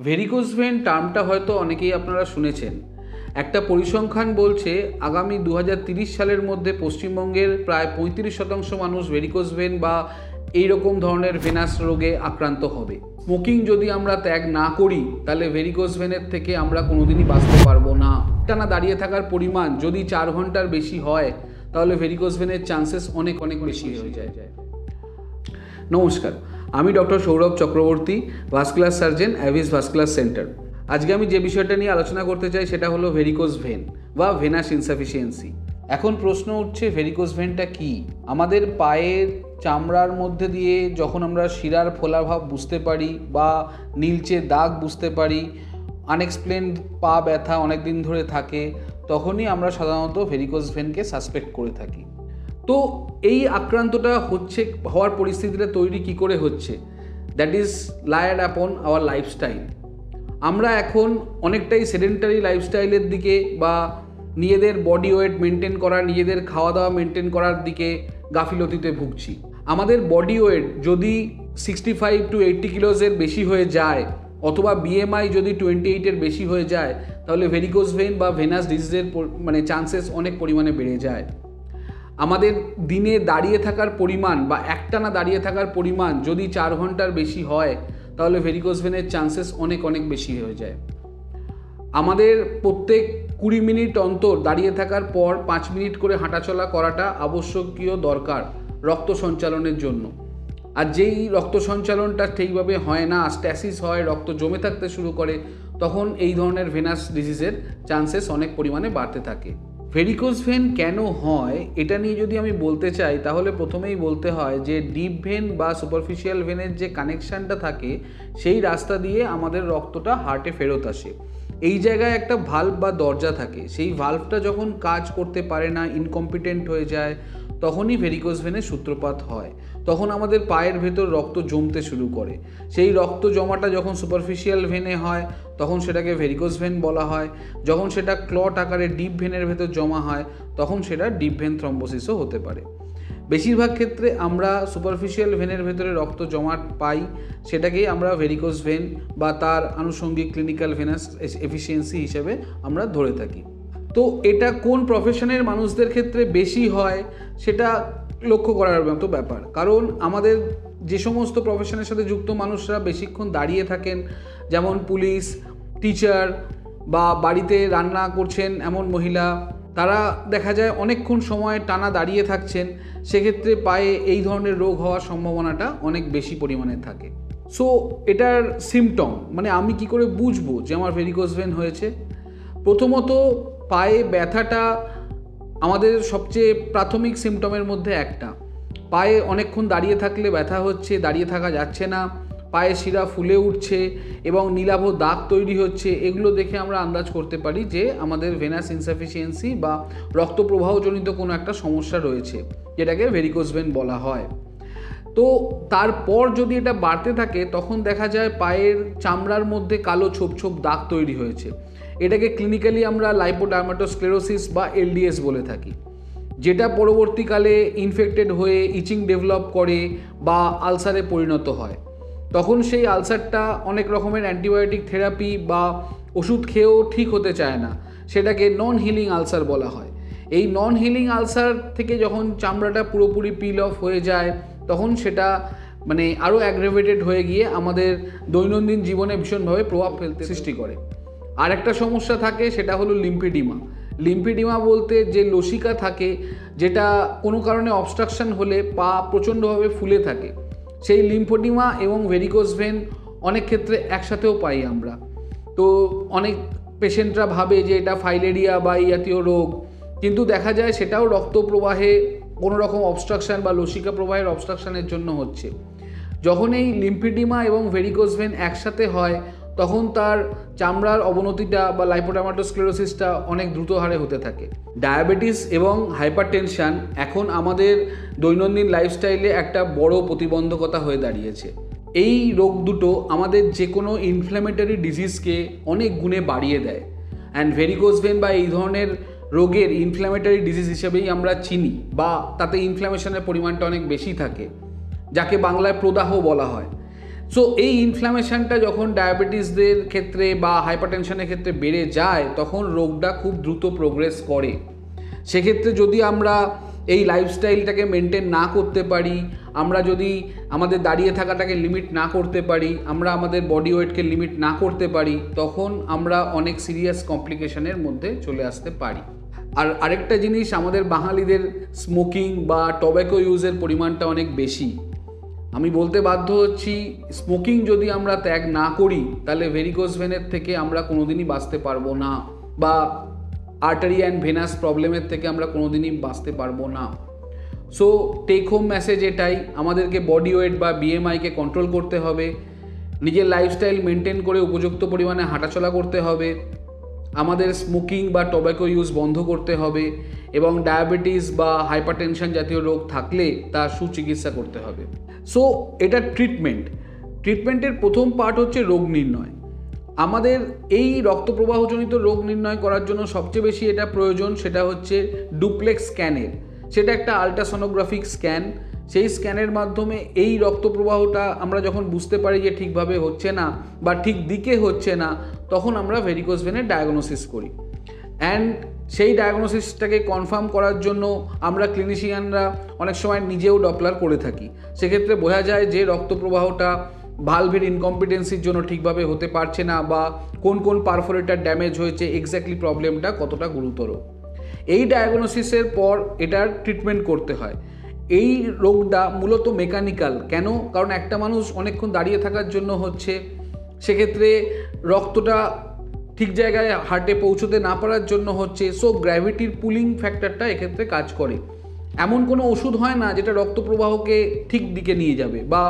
Varicose when টার্মটা হয়তো অনেকেই আপনারা শুনেছেন। একটা পরিসংখ্যান বলছে আগামী 2030 সালের মধ্যে পশ্চিমবঙ্গের প্রায় 35% মানুষ ভেরিকোজ ভেন বা এইরকম ধরনের ভেনাস রোগে আক্রান্ত হবে। স্মোকিং যদি আমরা ত্যাগ না করি তাহলে ভেরিকোজ ভেনের থেকে আমরা কোনোদিনই বাঁচতে পারবো না। টানা দাঁড়িয়ে থাকার পরিমাণ যদি 4 ঘন্টার বেশি হয় তাহলে ভেরিকোজ ভেনের চান্সেস অনেক বেশি হয়ে যায়। নমস্কার, আমি doctor Sourav Chakraborty, vascular surgeon, অ্যাভিস vascular centre. আজকে আমি যে বিষয়টা নিয়ে আলোচনা করতে চাই সেটা হলো ভেরিকোজ ভেন বা ভেনাস ইনসাফিসিয়েন্সি। এখন প্রশ্ন উঠছে ভেরিকোজ ভেনটা কি? আমাদের পায়ের চামড়ার মধ্যে দিয়ে যখন আমরা শিরার ফোলাভাব বুঝতে পারি বা নীলচে দাগ বুঝতে পারি, আনএক্সপ্লেনড পা ব্যথা অনেক দিন ধরে থাকে, তখনই আমরা সাধারণত ভেরিকোজ ভেনকে সাসপেক্ট করে থাকি। তো এই আক্রান্তটা হওয়ার পরিস্থিতিটা তৈরি কী করে হচ্ছে? দ্যাট ইজ লায়ার্ড আপন আওয়ার লাইফস্টাইল। আমরা এখন অনেকটাই সেডেন্টারি লাইফস্টাইলের দিকে বা নিজেদের বডি ওয়েট মেনটেন করা, নিজেদের খাওয়া দাওয়া মেনটেন করার দিকে গাফিলতিতে ভুগছি। আমাদের বডি ওয়েট যদি 65 to 80 কিলোজের বেশি হয়ে যায় অথবা বিএমআই যদি 28-এর বেশি হয়ে যায় তাহলে ভেরিকোজ ভেন বা ভেনাস ডিজিজের চান্সেস অনেক পরিমাণে বেড়ে যায়। আমাদের দিনে দাঁড়িয়ে থাকার পরিমাণ বা একটানা দাঁড়িয়ে থাকার পরিমাণ যদি 4 ঘন্টার বেশি হয় তাহলে ভেরিকোজ ভেনের চান্সেস অনেক বেশি হয়ে যায়। আমাদের প্রত্যেক 20 মিনিট অন্তর দাঁড়িয়ে থাকার পর 5 মিনিট করে হাঁটাচলা করাটা আবশ্যকীয় দরকার রক্ত সঞ্চালনের জন্য। আর যেই রক্ত সঞ্চালনটা ঠিকভাবে হয় না, স্ট্যাসিস হয়, রক্ত জমে থাকতে শুরু করে, তখন এই ধরনের ভেনাস ডিজিজের চান্সেস অনেক পরিমাণে বাড়তে থাকে। ভেরিকোজ ভেন কেন হয় এটা নিয়ে যদি আমি বলতে চাই তাহলে প্রথমেই বলতে হয় যে ডিপ ভেন বা সুপারফিশিয়াল ভেনের যে কানেকশানটা থাকে সেই রাস্তা দিয়ে আমাদের রক্তটা হার্টে ফেরত আসে। এই জায়গায় একটা ভাল্ব বা দরজা থাকে, সেই ভাল্বটা যখন কাজ করতে পারে না, ইনকম্পিটেন্ট হয়ে যায়, তখনই ভেরিকোজ ভেনের সূত্রপাত হয়। তখন আমাদের পায়ের ভেতর রক্ত জমতে শুরু করে। সেই রক্ত জমাটা যখন সুপারফিশিয়াল ভেনে হয় তখন সেটাকে ভেরিকোজ ভেন বলা হয়। যখন সেটা ক্লট আকারে ডিপ ভেনের ভেতর জমা হয় তখন সেটা ডিপ ভেন থ্রম্বোসিসও হতে পারে। বেশিরভাগ ক্ষেত্রে আমরা সুপারফিশিয়াল ভেনের ভেতরে রক্ত জমাট পাই, সেটাকেই আমরা ভেরিকোজ ভেন বা তার আনুষঙ্গিক ক্লিনিক্যাল ভেনাস এফিসিয়েন্সি হিসেবে আমরা ধরে থাকি। তো এটা কোন প্রফেশনের মানুষদের ক্ষেত্রে বেশি হয় সেটা লক্ষ্য করার মতো ব্যাপার। কারণ আমাদের যে সমস্ত প্রফেশনের সাথে যুক্ত মানুষরা বেশিক্ষণ দাঁড়িয়ে থাকেন, যেমন পুলিশ, টিচার বা বাড়িতে রান্না করছেন এমন মহিলা, তারা দেখা যায় অনেকক্ষণ সময় টানা দাঁড়িয়ে থাকছেন, সেক্ষেত্রে পায়ে এই ধরনের রোগ হওয়ার সম্ভাবনাটা অনেক বেশি পরিমাণে থাকে। সো এটার সিমটম মানে আমি কি করে বুঝবো যে আমার ভেরিকোজ ভেন হয়েছে? প্রথমত পায়ে ব্যথাটা আমাদের সবচেয়ে প্রাথমিক সিমটমের মধ্যে একটা। পায়ে অনেকক্ষণ দাঁড়িয়ে থাকলে ব্যথা হচ্ছে, দাঁড়িয়ে থাকা যাচ্ছে না, পায়ে শিরা ফুলে উঠছে এবং নীলাভ দাগ তৈরি হচ্ছে, এগুলো দেখে আমরা আন্দাজ করতে পারি যে আমাদের ভেনাস ইনসাফিসিয়েন্সি বা রক্তপ্রবাহজনিত কোনো একটা সমস্যা রয়েছে, যেটাকে ভেরিকোজ ভেন বলা হয়। তো তারপর যদি এটা বাড়তে থাকে তখন দেখা যায় পায়ের চামড়ার মধ্যে কালো ছোপ ছোপ দাগ তৈরি হয়েছে। এটাকে ক্লিনিক্যালি আমরা লাইপোডার্মাটোস্ক্লেরোসিস বা এলডিএস বলে থাকি, যেটা পরবর্তীকালে ইনফেক্টেড হয়ে ইচিং ডেভেলপ করে বা আলসারে পরিণত হয়। তখন সেই আলসারটা অনেক রকমের অ্যান্টিবায়োটিক থেরাপি বা ওষুধ খেয়েও ঠিক হতে চায় না, সেটাকে নন হিলিং আলসার বলা হয়। এই নন হিলিং আলসার থেকে যখন চামড়াটা পুরোপুরি পিল অফ হয়ে যায় তখন সেটা আরও অ্যাগ্রেভেটেড হয়ে গিয়ে আমাদের দৈনন্দিন জীবনে ভীষণভাবে প্রভাব ফেলতে সৃষ্টি করে। আর একটা সমস্যা থাকে, সেটা হলো লিম্ফেডিমা। লিম্ফেডিমা বলতে যে লসিকা থাকে, যেটা কোনো কারণে অবস্ট্রাকশন হলে পা প্রচণ্ডভাবে ফুলে থাকে, সেই লিম্ফেডিমা এবং ভেরিকোজ ভেন অনেক ক্ষেত্রে একসাথেও পাই আমরা। তো অনেক পেশেন্টরা ভাবে যে এটা ফাইলেরিয়া বা এই জাতীয় রোগ, কিন্তু দেখা যায় সেটাও রক্ত প্রবাহে কোনো রকম অবস্ট্রাকশন বা লসিকা প্রবাহের অবস্ট্রাকশনের জন্য হচ্ছে। যখন এই লিম্ফেডিমা এবং ভেরিকোজ ভেন একসাথে হয় তখন তার চামড়ার অবনতিটা বা লাইপোডার্মাটোস্ক্লেরোসিসটা অনেক দ্রুত হারে হতে থাকে। ডায়াবেটিস এবং হাইপারটেনশন এখন আমাদের দৈনন্দিন লাইফস্টাইলে একটা বড় প্রতিবন্ধকতা হয়ে দাঁড়িয়েছে। এই রোগ দুটো আমাদের যে কোনো ইনফ্ল্যামেটরি ডিজিজকে অনেক গুণে বাড়িয়ে দেয়। অ্যান্ড ভেরিকোজ ভেন বা এই ধরনের রোগের ইনফ্ল্যামেটরি ডিজিজ হিসেবেই আমরা চিনি, বা তাতে ইনফ্ল্যামেশনের পরিমাণটা অনেক বেশি থাকে, যাকে বাংলায় প্রদাহ বলা হয়। সো এই ইনফ্ল্যামেশনটা যখন ডায়াবেটিসদের ক্ষেত্রে বা হাইপারটেনশনের ক্ষেত্রে বেড়ে যায়, তখন রোগটা খুব দ্রুত প্রোগ্রেস করে। সেক্ষেত্রে যদি আমরা এই লাইফস্টাইলটাকে মেনটেন না করতে পারি, আমরা যদি আমাদের দাঁড়িয়ে থাকাটাকে লিমিট না করতে পারি, আমরা আমাদের বডি ওয়েটকে লিমিট না করতে পারি, তখন আমরা অনেক সিরিয়াস কমপ্লিকেশনের মধ্যে চলে আসতে পারি। আর আরেকটা জিনিস, আমাদের বাঙালিদের স্মোকিং বা টোব্যাকো ইউজের পরিমাণটা অনেক বেশি। আমি বলতে বাধ্য হচ্ছি, স্মোকিং যদি আমরা ত্যাগ না করি, তাহলে ভেরিকোজ ভেনের থেকে আমরা কোনোদিনই বাঁচতে পারবো না, বা আর্টারি অ্যান্ড ভেনাস প্রবলেমের থেকে আমরা কোনোদিনই বাঁচতে পারবো না। সো টেক হোম মেসেজ এটাই, আমাদেরকে বডি ওয়েট বা বিএমআইকে কন্ট্রোল করতে হবে, নিজের লাইফস্টাইল মেনটেন করে উপযুক্ত পরিমাণে হাঁটাচলা করতে হবে, আমাদের স্মোকিং বা টোব্যাকো ইউজ বন্ধ করতে হবে, এবং ডায়াবেটিস বা হাইপারটেনশন জাতীয় রোগ থাকলে তার সুচিকিৎসা করতে হবে। সো এটা ট্রিটমেন্টের প্রথম পার্ট হচ্ছে রোগ নির্ণয়। আমাদের এই রক্তপ্রবাহজনিত রোগ নির্ণয় করার জন্য সবচেয়ে বেশি এটা প্রয়োজন, সেটা হচ্ছে ডুপ্লেক্স স্ক্যানের। সেটা একটা আল্ট্রাসোনোগ্রাফিক স্ক্যান। সেই স্ক্যানের মাধ্যমে এই রক্তপ্রবাহটা আমরা যখন বুঝতে পারি যে ঠিকভাবে হচ্ছে না বা ঠিক দিকে হচ্ছে না, তখন আমরা ভেরিকোজ ভেনের ডায়াগনোসিস করি। অ্যান্ড সেই ডায়াগনোসিসটাকে কনফার্ম করার জন্য আমরা ক্লিনিশিয়ানরা অনেক সময় নিজেও ডপলার করে থাকি। সেক্ষেত্রে বোঝা যায় যে রক্তপ্রবাহটা ভালভের ইনকম্পিটেন্সির জন্য ঠিকভাবে হতে পারছে না, বা কোন কোন পারফোরেটর ড্যামেজ হয়েছে, এক্স্যাক্টলি প্রবলেমটা কতটা গুরুতর। এই ডায়াগনোসিসের পর এটার ট্রিটমেন্ট করতে হয়। এই রোগটা মূলত মেকানিক্যাল। কেন? কারণ একটা মানুষ অনেকক্ষণ দাঁড়িয়ে থাকার জন্য হচ্ছে, সেক্ষেত্রে রক্তটা ঠিক জায়গায় হার্টে পৌঁছতে না পারার জন্য হচ্ছে। সো গ্র্যাভিটির পুলিং ফ্যাক্টরটা এক্ষেত্রে কাজ করে। এমন কোনো ওষুধ হয় না যেটা রক্তপ্রবাহকে ঠিক দিকে নিয়ে যাবে বা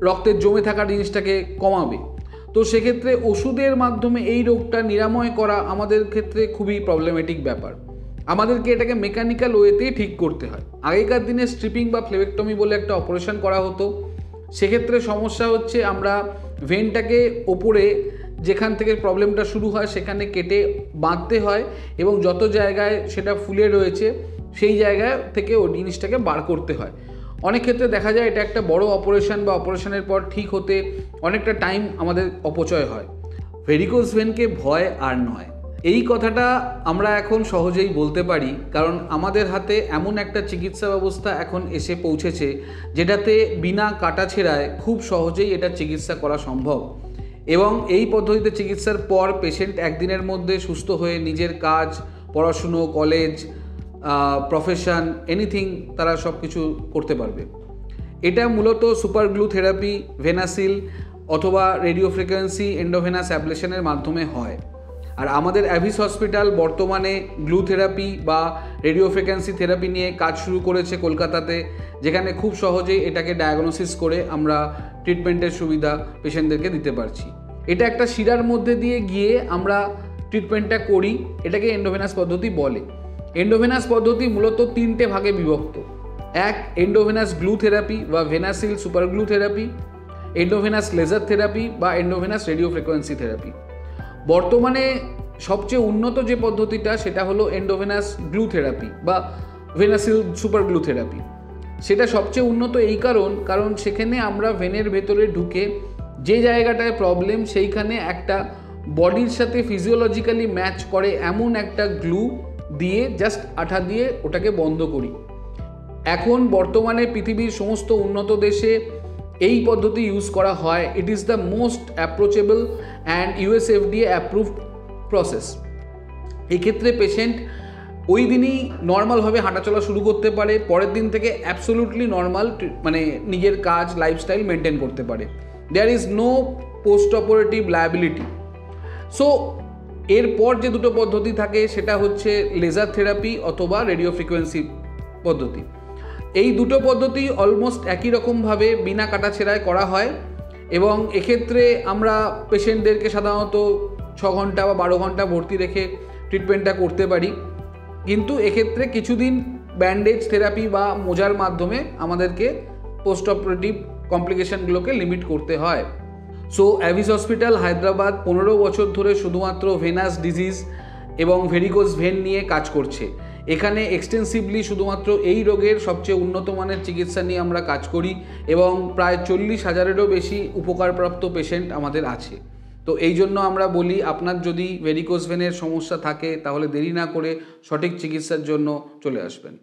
রক্তের জমে থাকা জিনিসটাকে কমাবে। তো সেক্ষেত্রে ওষুধের মাধ্যমে এই রোগটা নিরাময় করা আমাদের ক্ষেত্রে খুবই প্রবলেমেটিক ব্যাপার। আমাদেরকে এটাকে মেকানিক্যাল ওয়েতেই ঠিক করতে হয়। আগেকার দিনে স্ট্রিপিং বা ফ্লেবেক্টমি বলে একটা অপারেশন করা হতো। সেক্ষেত্রে সমস্যা হচ্ছে, আমরা ভেনটাকে ওপরে যেখান থেকে প্রবলেমটা শুরু হয় সেখানে কেটে বাঁধতে হয়, এবং যত জায়গায় সেটা ফুলে রয়েছে সেই জায়গা থেকে ওই জিনিসটাকে বার করতে হয়। অনেক ক্ষেত্রে দেখা যায় এটা একটা বড় অপারেশন বা অপারেশনের পর ঠিক হতে অনেকটা টাইম আমাদের অপচয় হয়। ভেরিকোজ ভেনকে ভয় আর নয়, এই কথাটা আমরা এখন সহজেই বলতে পারি, কারণ আমাদের হাতে এমন একটা চিকিৎসা ব্যবস্থা এখন এসে পৌঁছেছে যেটাতে বিনা কাটাছেঁড়ায় খুব সহজেই এটা চিকিৎসা করা সম্ভব। এবং এই পদ্ধতিতে চিকিৎসার পর পেশেন্ট একদিনের মধ্যে সুস্থ হয়ে নিজের কাজ, পড়াশুনো, কলেজ, প্রফেশন, এনিথিং তারা সব কিছু করতে পারবে। এটা মূলত সুপার গ্লু থেরাপি, ভেনাসিল অথবা রেডিও ফ্রিকোয়েন্সি এন্ডোভেনাস অ্যাবলেশনের মাধ্যমে হয়। আর আমাদের অ্যাভিস হসপিটাল বর্তমানে গ্লু থেরাপি বা রেডিও ফ্রিকোয়েন্সি থেরাপি নিয়ে কাজ শুরু করেছে কলকাতাতে, যেখানে খুব সহজেই এটাকে ডায়াগনোসিস করে আমরা ট্রিটমেন্টের সুবিধা পেশেন্টদেরকে দিতে পারছি। এটা একটা শিরার মধ্যে দিয়ে গিয়ে আমরা ট্রিটমেন্টটা করি, এটাকে এন্ডোভেনাস পদ্ধতি বলে। এন্ডোভেনাস পদ্ধতি মূলত 3টে ভাগে বিভক্ত। এক, এন্ডোভেনাস গ্লু থেরাপি বা VenaSeal super glue therapy, endovenous laser therapy বা এন্ডোভেনাস রেডিও ফ্রিকোয়েন্সি থেরাপি। বর্তমানে সবচেয়ে উন্নত যে পদ্ধতিটা সেটা হলো এন্ডোভেনাস গ্লু থেরাপি বা ভেনাসিল সুপার গ্লু থেরাপি। সেটা সবচেয়ে উন্নত এই কারণ সেখানে আমরা ভেনের ভেতরে ঢুকে যে জায়গাটায় প্রবলেম সেইখানে একটা বডির সাথে ফিজিওলজিক্যালি ম্যাচ করে এমন একটা গ্লু দিয়ে জাস্ট আঠা দিয়ে ওটাকে বন্ধ করি। এখন বর্তমানে পৃথিবীর সমস্ত উন্নত দেশে এই পদ্ধতি ইউজ করা হয়। It is the most approachable and USFDA approved process. এক্ষেত্রে পেশেন্ট ওই দিনই নর্মালভাবে হাঁটাচলা শুরু করতে পারে, পরের দিন থেকে অ্যাবসোলুটলি নর্মাল মানে নিজের কাজ, লাইফস্টাইল মেনটেন করতে পারে। There is no post operative liability. So এরপর যে দুটো পদ্ধতি থাকে সেটা হচ্ছে লেজার থেরাপি অথবা রেডিও ফ্রিকোয়েন্সি পদ্ধতি। এই দুটো পদ্ধতি অলমোস্ট একই রকমভাবে বিনা কাটাছেঁড়ায় করা হয়, এবং এক্ষেত্রে আমরা পেশেন্টদেরকে সাধারণত 6 ঘন্টা বা 12 ঘন্টা ভর্তি রেখে ট্রিটমেন্টটা করতে পারি। কিন্তু এক্ষেত্রে কিছুদিন ব্যান্ডেজ থেরাপি বা মোজার মাধ্যমে আমাদেরকে পোস্ট অপারেটিভ কমপ্লিকেশনগুলোকে লিমিট করতে হয়। সো অ্যাভিস হসপিটাল হায়দ্রাবাদ 15 বছর ধরে শুধুমাত্র ভেনাস ডিজিজ এবং ভেরিকোজ ভেন নিয়ে কাজ করছে, এখানে এক্সটেন্সিভলি শুধুমাত্র এই রোগের সবচেয়ে উন্নত মানের চিকিৎসা নিয়ে আমরা কাজ করি এবং প্রায় 40,000-এরও বেশি উপকারপ্রাপ্ত পেশেন্ট আমাদের আছে। তো এই জন্য আমরা বলি, আপনার যদি ভেরিকোজ ভেনের সমস্যা থাকে তাহলে দেরি না করে সঠিক চিকিৎসার জন্য চলে আসবেন।